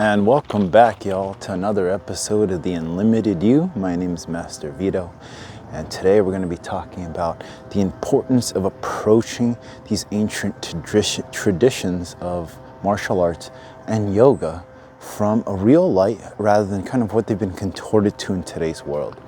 And welcome back, y'all, to another episode of The Unlimited You. My name is Master Vito, and today we're going to be talking about the importance of approaching these ancient traditions of martial arts and yoga from a real light rather than kind of what they've been contorted to in today's world.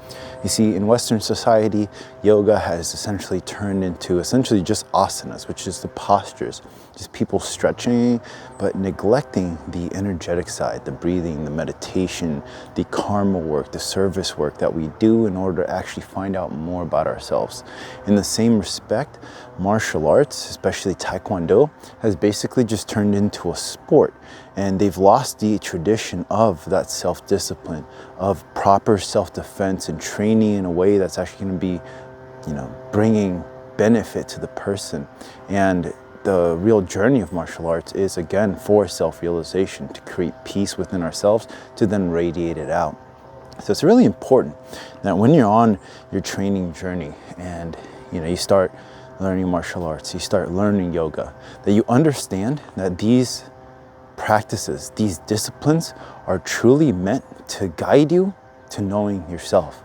You see, in Western society, yoga has essentially turned into just asanas, which is the postures, just people stretching, but neglecting the energetic side, the breathing, the meditation, the karma work, the service work that we do in order to actually find out more about ourselves. In the same respect, martial arts, especially Taekwondo, has basically just turned into a sport, and they've lost the tradition of that self-discipline, of proper self-defense and training in a way that's actually going to be, bringing benefit to the person. And the real journey of martial arts is, again, for self-realization, to create peace within ourselves, to then radiate it out. So it's really important that when you're on your training journey and you start learning martial arts, you start learning yoga, that you understand that these practices, these disciplines are truly meant to guide you to knowing yourself,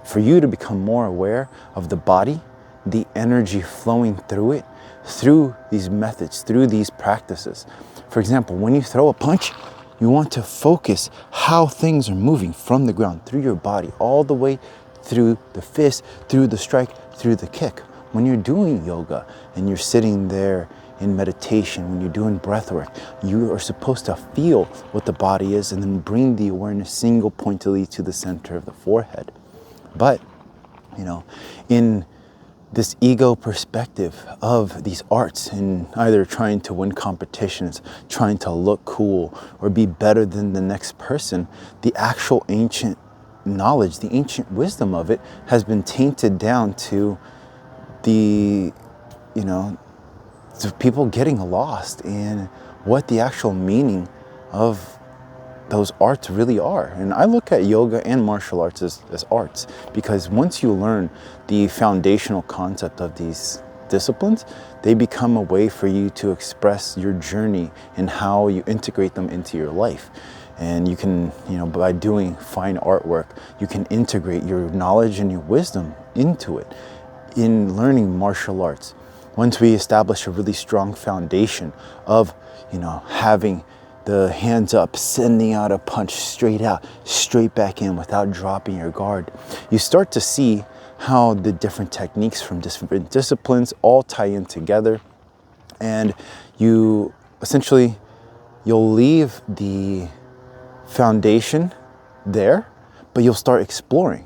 for you to become more aware of the body, the energy flowing through it, through these methods, through these practices. For example, when you throw a punch, you want to focus how things are moving from the ground, through your body, all the way through the fist, through the strike, through the kick. When you're doing yoga and you're sitting there in meditation, when you're doing breathwork, you are supposed to feel what the body is and then bring the awareness single pointedly to the center of the forehead. But, in this ego perspective of these arts, in either trying to win competitions, trying to look cool, or be better than the next person, the actual ancient knowledge, the ancient wisdom of it has been tainted down to the, to people getting lost in what the actual meaning of those arts really are. And I look at yoga and martial arts as arts, because once you learn the foundational concept of these disciplines, they become a way for you to express your journey and how you integrate them into your life. And you can, by doing fine artwork, you can integrate your knowledge and your wisdom into it. In learning martial arts, once we establish a really strong foundation of, having the hands up, sending out a punch straight out, straight back in without dropping your guard, you start to see how the different techniques from different disciplines all tie in together. And you'll leave the foundation there, but you'll start exploring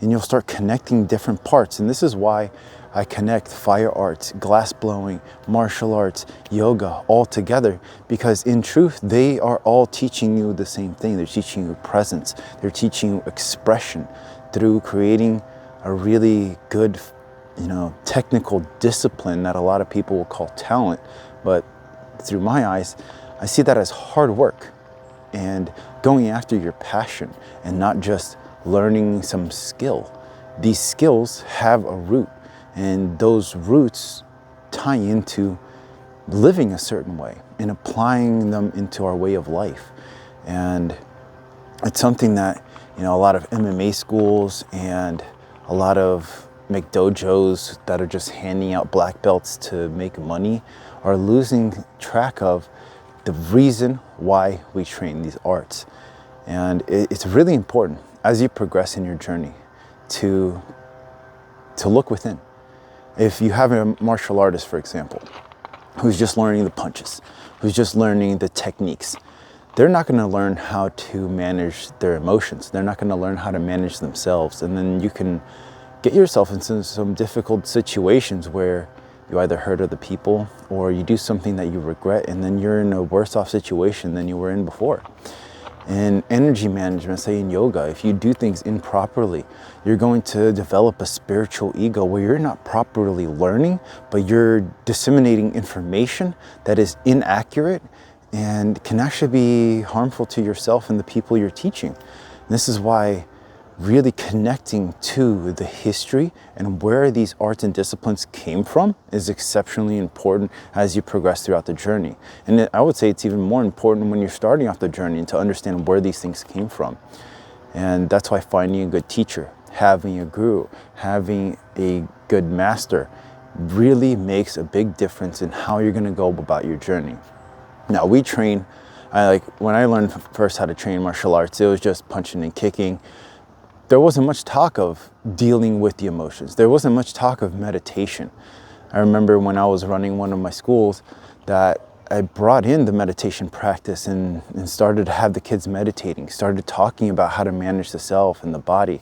and you'll start connecting different parts. And this is why I connect fire arts, glass blowing, martial arts, yoga all together, because in truth, they are all teaching you the same thing. They're teaching you presence. They're teaching you expression through creating a really good, technical discipline that a lot of people will call talent. But through my eyes, I see that as hard work and going after your passion and not just learning some skill. These skills have a root, and those roots tie into living a certain way and applying them into our way of life. And it's something that, a lot of MMA schools and a lot of McDojos that are just handing out black belts to make money are losing track of the reason why we train these arts. And it's really important as you progress in your journey to look within. If you have a martial artist, for example, who's just learning the punches, who's just learning the techniques, they're not going to learn how to manage their emotions. They're not going to learn how to manage themselves. And then you can get yourself into some difficult situations where you either hurt other people or you do something that you regret, and then you're in a worse off situation than you were in before. In energy management, say in yoga, if you do things improperly, you're going to develop a spiritual ego where you're not properly learning, but you're disseminating information that is inaccurate and can actually be harmful to yourself and the people you're teaching. And this is why really connecting to the history and where these arts and disciplines came from is exceptionally important as you progress throughout the journey. And I would say it's even more important when you're starting off the journey to understand where these things came from. And that's why finding a good teacher, having a guru, having a good master really makes a big difference in how you're going to go about your journey. Now we train, when I learned first how to train martial arts, it was just punching and kicking. There wasn't much talk of dealing with the emotions. There wasn't much talk of meditation. I remember when I was running one of my schools that I brought in the meditation practice and started to have the kids meditating, started talking about how to manage the self and the body.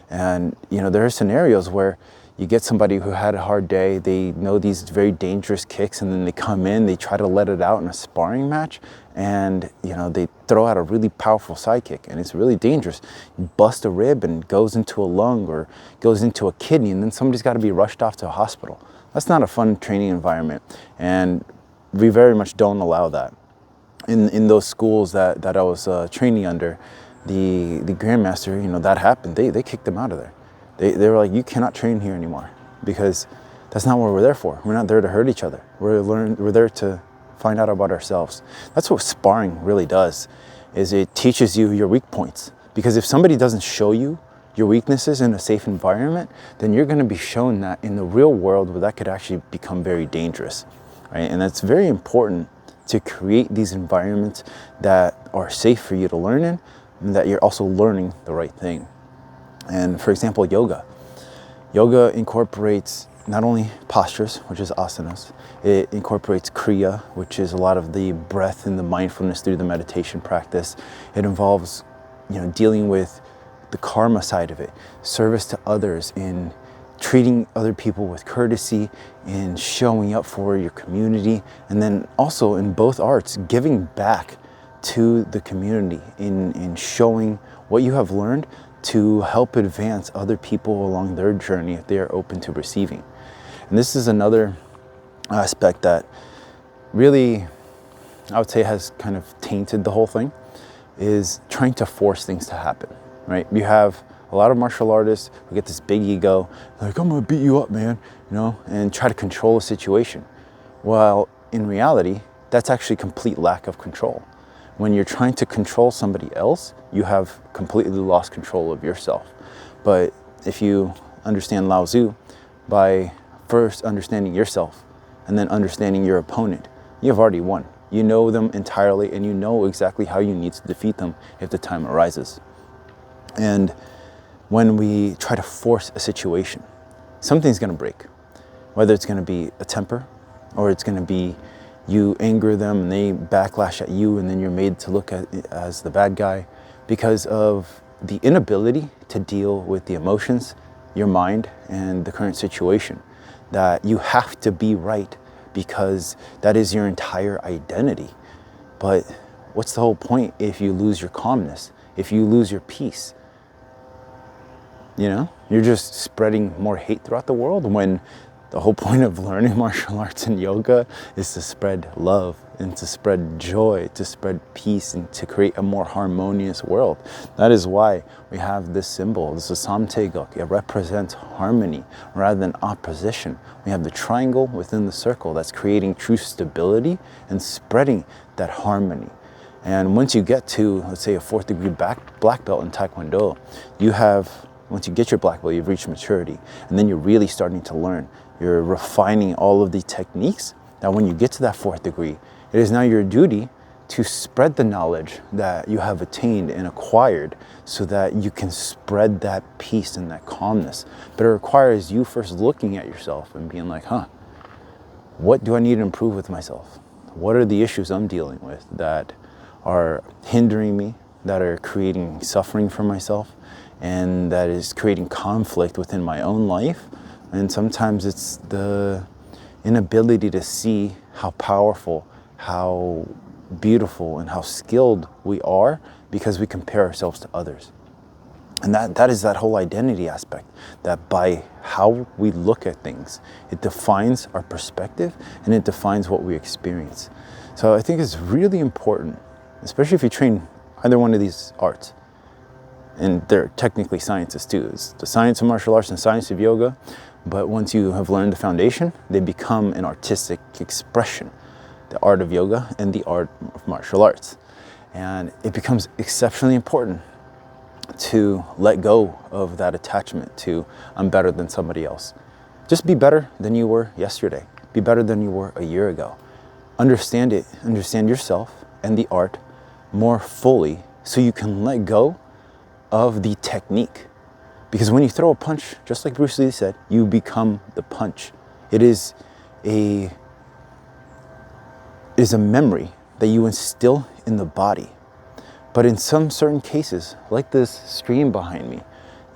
And there are scenarios where you get somebody who had a hard day, they know these very dangerous kicks, and then they come in, they try to let it out in a sparring match, and they throw out a really powerful side kick, and it's really dangerous. You bust a rib and goes into a lung or goes into a kidney, and then somebody's got to be rushed off to a hospital. That's not a fun training environment, and we very much don't allow that. In those schools that I was training under, the grandmaster, that happened. They kicked them out of there. They were like, you cannot train here anymore, because that's not what we're there for. We're not there to hurt each other. We're there to find out about ourselves. That's what sparring really does, is it teaches you your weak points. Because if somebody doesn't show you your weaknesses in a safe environment, then you're going to be shown that in the real world where that could actually become very dangerous, right? And that's very important to create these environments that are safe for you to learn in, and that you're also learning the right thing. And for example, yoga. Yoga incorporates not only postures, which is asanas, it incorporates kriya, which is a lot of the breath and the mindfulness through the meditation practice. It involves, dealing with the karma side of it, service to others, in treating other people with courtesy, in showing up for your community, and then also in both arts, giving back to the community in showing what you have learned to help advance other people along their journey if they are open to receiving. And this is another aspect that really, I would say, has kind of tainted the whole thing, is trying to force things to happen, right? You have a lot of martial artists who get this big ego, like, I'm gonna beat you up, man, and try to control a situation. While in reality, that's actually complete lack of control. When you're trying to control somebody else, you have completely lost control of yourself. But if you understand Lao Tzu, by first understanding yourself and then understanding your opponent, you've already won. You know them entirely, and you know exactly how you need to defeat them if the time arises. And when we try to force a situation, something's going to break. Whether it's going to be a temper, or it's going to be you anger them and they backlash at you, and then you're made to look at it as the bad guy because of the inability to deal with the emotions, your mind, and the current situation. That you have to be right because that is your entire identity. But what's the whole point if you lose your calmness, if you lose your peace? You're just spreading more hate throughout the world, when the whole point of learning martial arts and yoga is to spread love and to spread joy, to spread peace, and to create a more harmonious world. That is why we have this symbol. This is samtaeguk. It represents harmony rather than opposition. We have the triangle within the circle that's creating true stability and spreading that harmony. And once you get to, let's say, a 4th degree black belt in Taekwondo, once you get your black belt, you've reached maturity, and then you're really starting to learn. You're refining all of the techniques that when you get to that 4th degree, it is now your duty to spread the knowledge that you have attained and acquired so that you can spread that peace and that calmness. But it requires you first looking at yourself and being like, what do I need to improve with myself? What are the issues I'm dealing with that are hindering me, that are creating suffering for myself, and that is creating conflict within my own life? And sometimes it's the inability to see how powerful, how beautiful, and how skilled we are because we compare ourselves to others. And that is that whole identity aspect, that by how we look at things, it defines our perspective and it defines what we experience. So I think it's really important, especially if you train either one of these arts, And they're technically sciences too. It's the science of martial arts and science of yoga. But once you have learned the foundation, they become an artistic expression, the art of yoga and the art of martial arts. And it becomes exceptionally important to let go of that attachment to I'm better than somebody else. Just be better than you were yesterday. Be better than you were a year ago. Understand it, understand yourself and the art more fully so you can let go of the technique. Because when you throw a punch, just like Bruce Lee said, you become the punch. It is a memory that you instill in the body. But in some certain cases, like this stream behind me,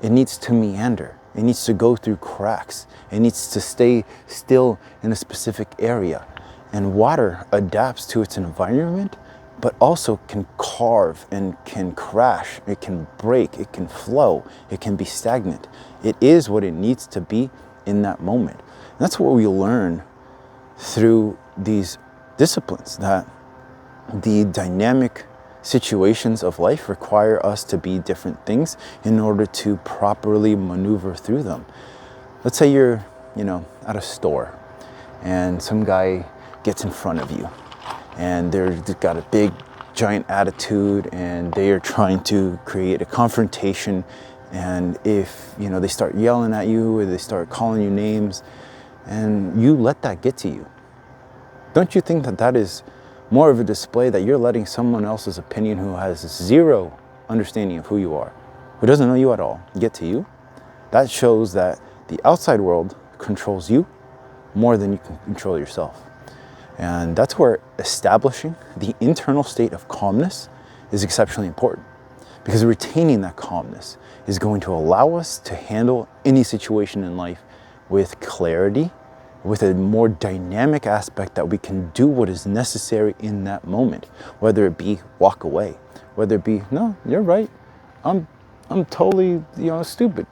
it needs to meander. It needs to go through cracks. It needs to stay still in a specific area. And water adapts to its environment, but also can carve and can crash. It can break, it can flow, it can be stagnant. It is what it needs to be in that moment. And that's what we learn through these disciplines, that the dynamic situations of life require us to be different things in order to properly maneuver through them. Let's say you're, at a store and some guy gets in front of you and they've got a big giant attitude and they are trying to create a confrontation. And if, they start yelling at you or they start calling you names and you let that get to you, don't you think that is more of a display that you're letting someone else's opinion who has zero understanding of who you are, who doesn't know you at all, get to you? That shows that the outside world controls you more than you can control yourself. And that's where establishing the internal state of calmness is exceptionally important, because retaining that calmness is going to allow us to handle any situation in life with clarity, with a more dynamic aspect that we can do what is necessary in that moment, whether it be walk away, whether it be, no, you're right, I'm totally, stupid.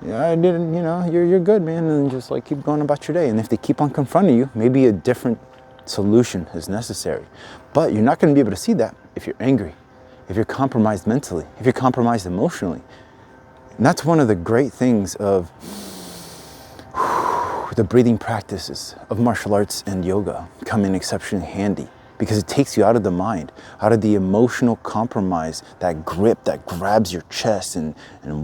I didn't, you're good, man, and just like keep going about your day. And if they keep on confronting you, maybe a different solution is necessary. But you're not going to be able to see that if you're angry, if you're compromised mentally, if you're compromised emotionally. And that's one of the great things of the breathing practices of martial arts and yoga come in exceptionally handy, because it takes you out of the mind, out of the emotional compromise, that grip that grabs your chest and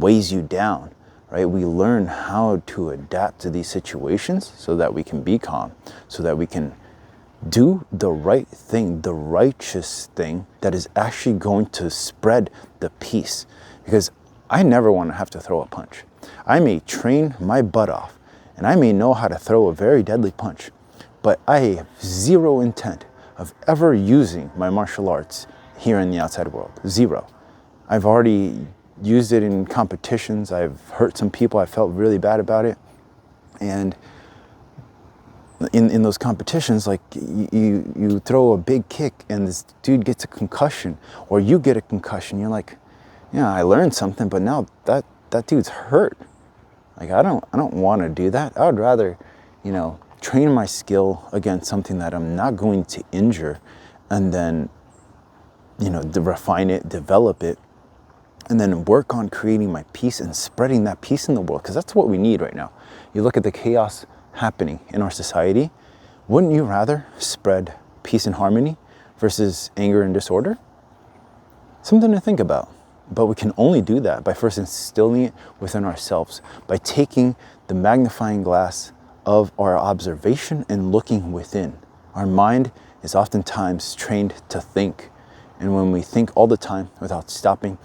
weighs you down, right? We learn how to adapt to these situations so that we can be calm, so that we can do the right thing, the righteous thing that is actually going to spread the peace. Because I never want to have to throw a punch. I may train my butt off and I may know how to throw a very deadly punch, but I have zero intent of ever using my martial arts here in the outside world. Zero. I've already used it in competitions. I've hurt some people. I felt really bad about it. And in those competitions, like you throw a big kick and this dude gets a concussion, or you get a concussion, you're like, yeah, I learned something, but now that dude's hurt. Like, I don't want to do that. I would rather, train my skill against something that I'm not going to injure, and then, refine it, develop it, and then work on creating my peace and spreading that peace in the world, because that's what we need right now. You look at the chaos happening in our society. Wouldn't you rather spread peace and harmony versus anger and disorder? Something to think about. But we can only do that by first instilling it within ourselves, by taking the magnifying glass of our observation and looking within. Our mind is oftentimes trained to think. And when we think all the time without stopping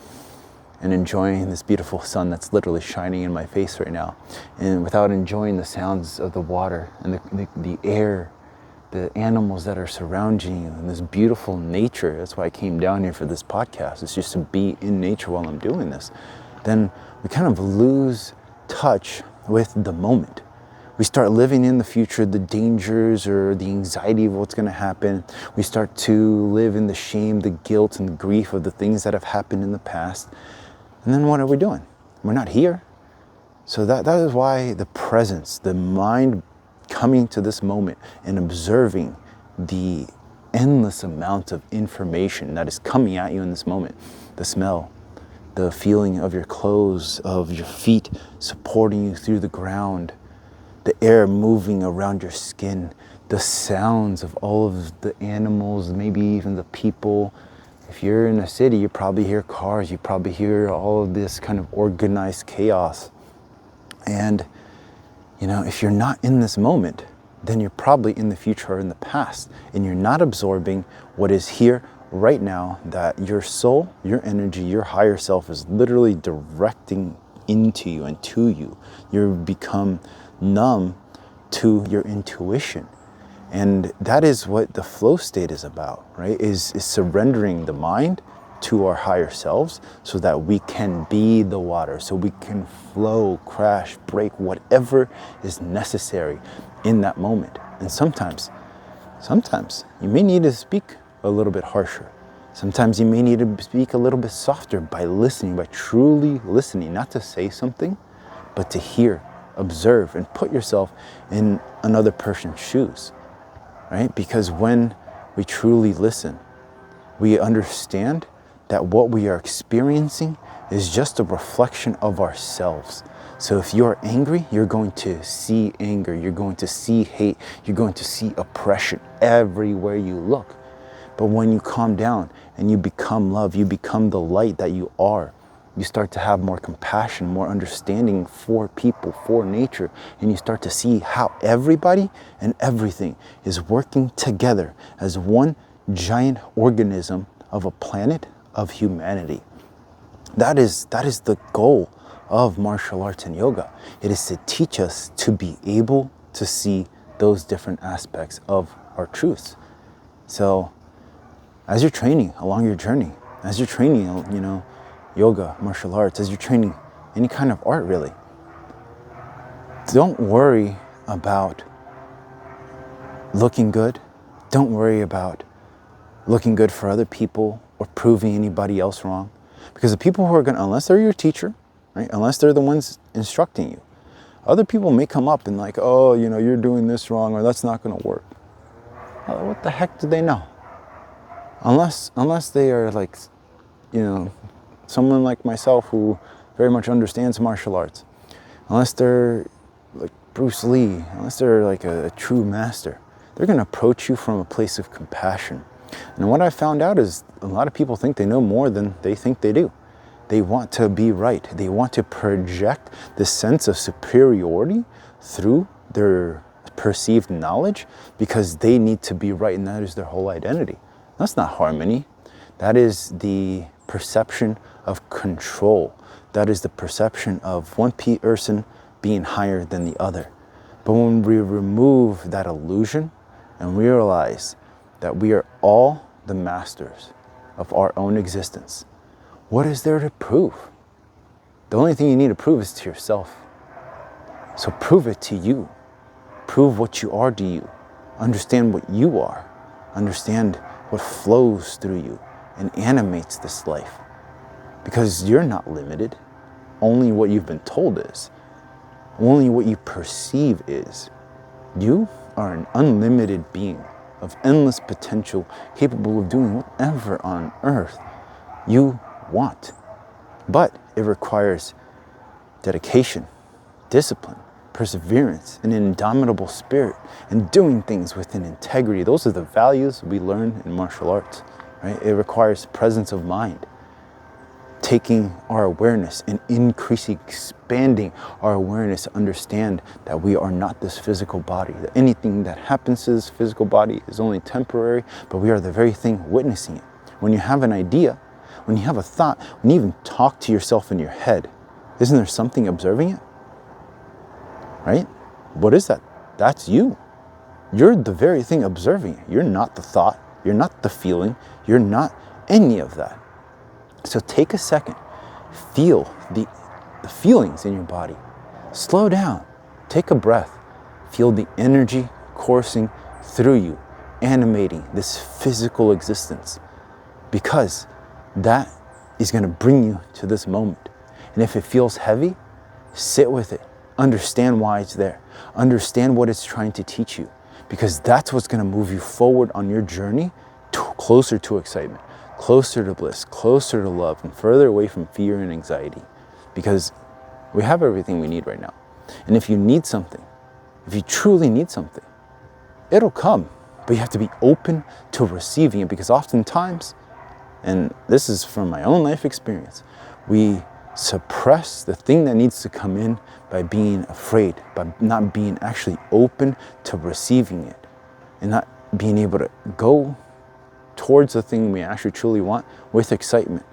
and enjoying this beautiful sun that's literally shining in my face right now, and without enjoying the sounds of the water and the air, the animals that are surrounding you, and this beautiful nature. That's why I came down here for this podcast. It's just to be in nature while I'm doing this. Then we kind of lose touch with the moment. We start living in the future, the dangers or the anxiety of what's going to happen. We start to live in the shame, the guilt, and the grief of the things that have happened in the past. And then what are we doing? We're not here. So that is why the presence, the mind coming to this moment and observing the endless amount of information that is coming at you in this moment, the smell, the feeling of your clothes, of your feet supporting you through the ground, the air moving around your skin, the sounds of all of the animals, maybe even the people. If you're in a city, you probably hear cars, you probably hear all of this kind of organized chaos. And, if you're not in this moment, then you're probably in the future or in the past, and you're not absorbing what is here right now, that your soul, your energy, your higher self is literally directing into you and to you. You become numb to your intuition. And that is what the flow state is about, right? Is surrendering the mind to our higher selves so that we can be the water, so we can flow, crash, break, whatever is necessary in that moment. And sometimes you may need to speak a little bit harsher. Sometimes you may need to speak a little bit softer by listening, by truly listening, not to say something, but to hear, observe, and put yourself in another person's shoes. Right? Because when we truly listen, we understand that what we are experiencing is just a reflection of ourselves. So if you're angry, you're going to see anger, you're going to see hate, you're going to see oppression everywhere you look. But when you calm down and you become love, you become the light that you are, you start to have more compassion, more understanding for people, for nature, and you start to see how everybody and everything is working together as one giant organism of a planet of humanity. That is the goal of martial arts and yoga. It is to teach us to be able to see those different aspects of our truths. So as you're training along your journey, as you're training, yoga, martial arts, as you're training any kind of art really, don't worry about looking good. Don't worry about looking good for other people or proving anybody else wrong. Because the people who are unless they're your teacher, right? Unless they're the ones instructing you, other people may come up and like, oh, you're doing this wrong, or that's not going to work. Well, what the heck do they know? Unless they are like, someone like myself who very much understands martial arts, unless they're like Bruce Lee, unless they're like a true master, they're going to approach you from a place of compassion. And what I found out is a lot of people think they know more than they think they do. They want to be right. They want to project this sense of superiority through their perceived knowledge because they need to be right, and that is their whole identity. That's not harmony. That is the perception of control. That is the perception of one person being higher than the other. But when we remove that illusion and realize that we are all the masters of our own existence, what is there to prove? The only thing you need to prove is to yourself. So prove it to you. Prove what you are to you. Understand what you are. Understand what flows through you and animates this life. Because you're not limited. Only what you've been told is. Only what you perceive is. You are an unlimited being of endless potential, capable of doing whatever on earth you want. But it requires dedication, discipline, perseverance, and an indomitable spirit, and doing things with an integrity. Those are the values we learn in martial arts, right? It requires presence of mind, taking our awareness and expanding our awareness to understand that we are not this physical body, that anything that happens to this physical body is only temporary, but we are the very thing witnessing it. When you have an idea, when you have a thought, when you even talk to yourself in your head, isn't there something observing it? Right? What is that? That's you. You're the very thing observing it. You're not the thought. You're not the feeling. You're not any of that. So take a second. Feel the feelings in your body. Slow down. Take a breath. Feel the energy coursing through you, animating this physical existence. Because that is going to bring you to this moment. And if it feels heavy, sit with it. Understand why it's there. Understand what it's trying to teach you. Because that's what's going to move you forward on your journey closer to excitement, closer to bliss, closer to love, and further away from fear and anxiety. Because we have everything we need right now. And if you need something, if you truly need something, it'll come. But you have to be open to receiving it, because oftentimes, and this is from my own life experience, we suppress the thing that needs to come in by being afraid, by not being actually open to receiving it, and not being able to go towards the thing we actually truly want with excitement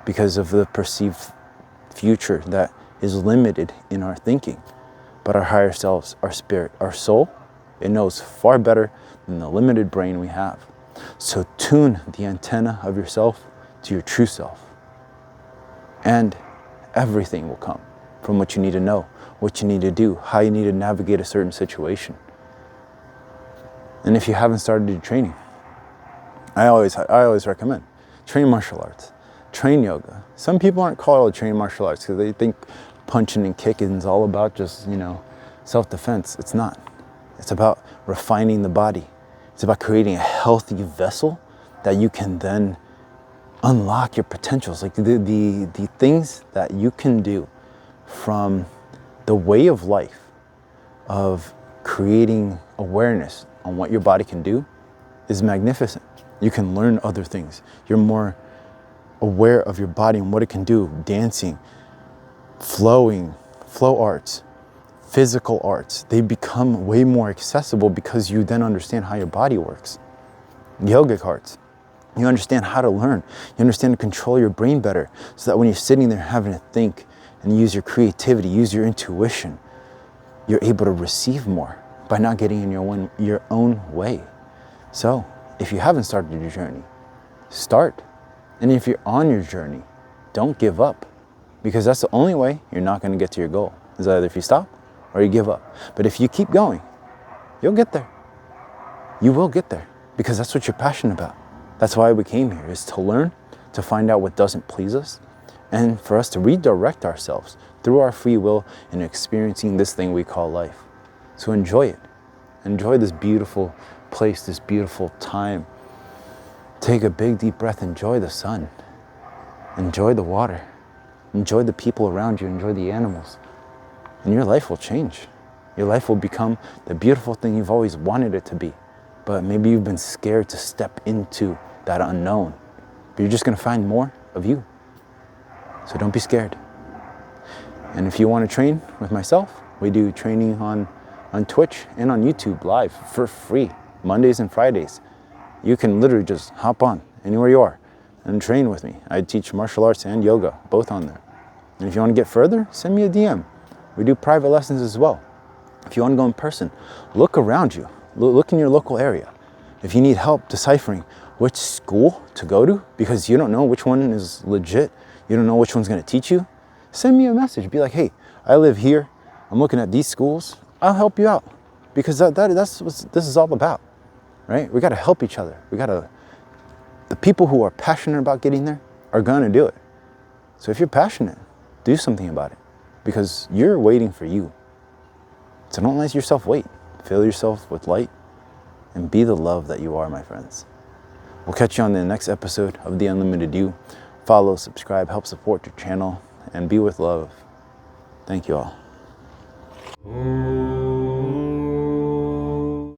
because of the perceived future that is limited in our thinking. But our higher selves, our spirit, our soul, it knows far better than the limited brain we have. So tune the antenna of yourself to your true self, and everything will come from what you need to know, what you need to do, how you need to navigate a certain situation. And if you haven't started your training, I always recommend train martial arts, train yoga. Some people aren't called to train martial arts because they think punching and kicking is all about just, self-defense. It's not. It's about refining the body. It's about creating a healthy vessel that you can then unlock your potentials, like the things that you can do from the way of life of creating awareness on what your body can do is magnificent. You can learn other things. You're more aware of your body and what it can do. Dancing, flow arts, physical arts, they become way more accessible because you then understand how your body works. Yogic arts, you understand how to learn. You understand to control your brain better, so that when you're sitting there having to think and use your creativity, use your intuition, you're able to receive more by not getting in your own way. So if you haven't started your journey, start. And if you're on your journey, don't give up, because that's the only way you're not going to get to your goal, is either if you stop or you give up. But if you keep going, you'll get there. You will get there, because that's what you're passionate about. That's why we came here, is to learn, to find out what doesn't please us, and for us to redirect ourselves through our free will in experiencing this thing we call life. So enjoy it. Enjoy this beautiful place, this beautiful time. Take a big deep breath. Enjoy the sun. Enjoy the water. Enjoy the people around you. Enjoy the animals. And your life will change. Your life will become the beautiful thing you've always wanted it to be. But maybe you've been scared to step into that unknown. But you're just going to find more of you. So don't be scared. And if you want to train with myself, we do training on Twitch and on YouTube live for free, Mondays and Fridays. You can literally just hop on anywhere you are and train with me. I teach martial arts and yoga, both on there. And if you want to get further, send me a DM. We do private lessons as well. If you want to go in person, look around you. Look in your local area. If you need help deciphering which school to go to, because you don't know which one is legit, you don't know which one's going to teach you, send me a message. Be like, hey, I live here. I'm looking at these schools. I'll help you out, because that's what this is all about, right? We got to help each other. The people who are passionate about getting there are going to do it. So if you're passionate, do something about it, because you're waiting for you. So don't let yourself wait. Fill yourself with light and be the love that you are, my friends. We'll catch you on the next episode of The Unlimited You. Follow, subscribe, help support your channel, and be with love. Thank you all.